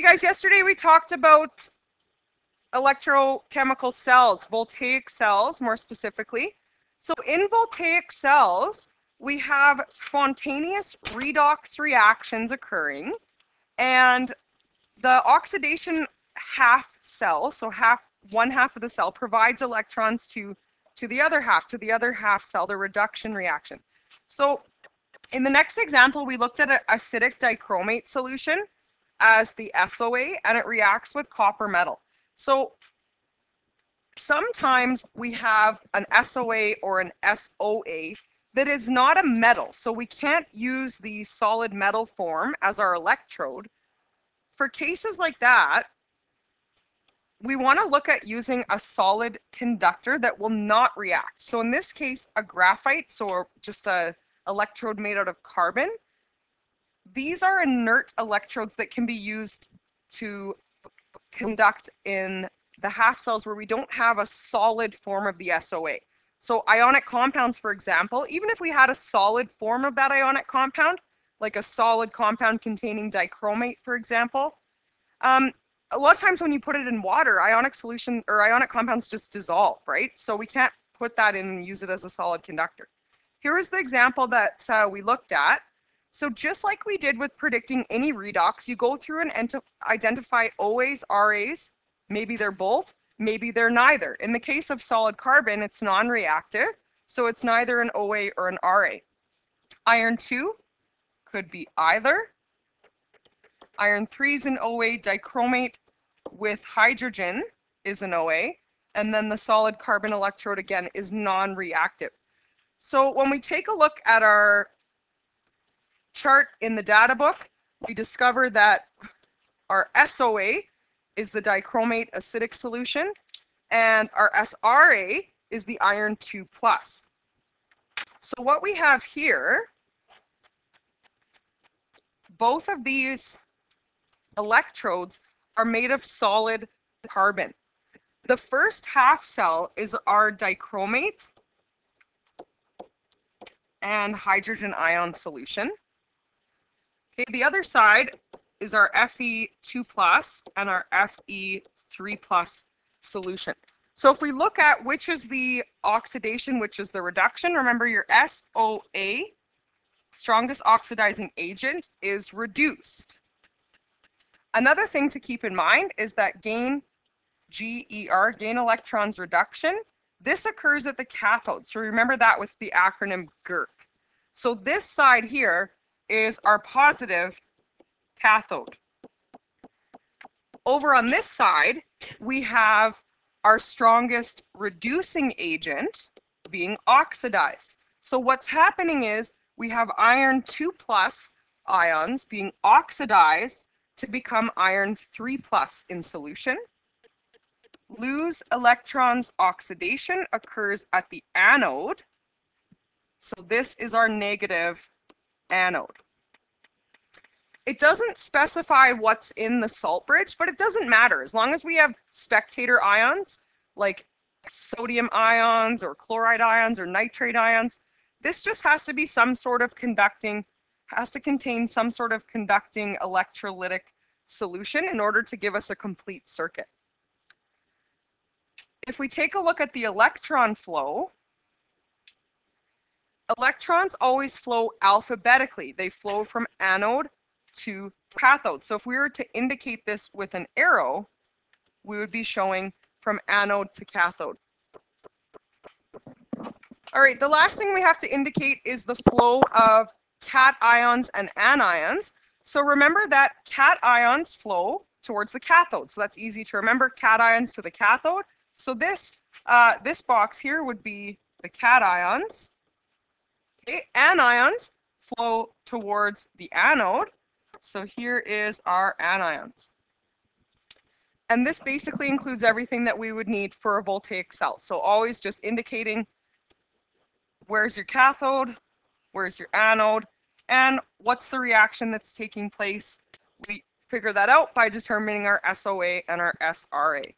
Hey guys, yesterday we talked about electrochemical cells, voltaic cells more specifically. So in voltaic cells, we have spontaneous redox reactions occurring, and the oxidation half cell, so one half of the cell, provides electrons to the other half cell, the reduction reaction. So in the next example, we looked at an acidic dichromate solution as the SOA, and it reacts with copper metal. So sometimes we have an SOA or an SOA that is not a metal, so we can't use the solid metal form as our electrode. For cases like that, we want to look at using a solid conductor that will not react. So in this case, a graphite, so just a electrode made out of carbon. These are inert electrodes that can be used to conduct in the half cells where we don't have a solid form of the SOA. So ionic compounds, for example, even if we had a solid form of that ionic compound, like a solid compound containing dichromate, for example, a lot of times when you put it in water, ionic solution or ionic compounds just dissolve, right? So we can't put that in and use it as a solid conductor. Here is the example that we looked at. So just like we did with predicting any redox, you go through and identify OAs, RAs, maybe they're both, maybe they're neither. In the case of solid carbon, it's non-reactive, so it's neither an OA or an RA. Iron 2 could be either. Iron 3 is an OA, dichromate with hydrogen is an OA, and then the solid carbon electrode again is non-reactive. So when we take a look at our chart in the data book, we discover that our SOA is the dichromate acidic solution, and our SRA is the iron 2+. So what we have here, both of these electrodes are made of solid carbon. The first half cell is our dichromate and hydrogen ion solution. Okay, the other side is our Fe2+ and our Fe3+ solution. So if we look at which is the oxidation, which is the reduction, remember your SOA, strongest oxidizing agent, is reduced. Another thing to keep in mind is that gain, GER, gain electrons reduction, this occurs at the cathode. So remember that with the acronym GERC. So this side here is our positive cathode. Over on this side, we have our strongest reducing agent being oxidized. So what's happening is we have iron 2+ ions being oxidized to become iron 3+ in solution. Lose electrons oxidation occurs at the anode. So this is our negative anode. It doesn't specify what's in the salt bridge, but it doesn't matter. As long as we have spectator ions, like sodium ions or chloride ions or nitrate ions, this just has to be some sort of conducting, has to contain some sort of conducting electrolytic solution in order to give us a complete circuit. If we take a look at the electron flow, electrons always flow alphabetically. They flow from anode to cathode. So if we were to indicate this with an arrow, we would be showing from anode to cathode. All right, the last thing we have to indicate is the flow of cations and anions. So remember that cations flow towards the cathode. So that's easy to remember, cations to the cathode. So this box here would be the cations. Okay, anions flow towards the anode. So here is our anions. And this basically includes everything that we would need for a voltaic cell. So always just indicating where's your cathode, where's your anode, and what's the reaction that's taking place. We figure that out by determining our SOA and our SRA.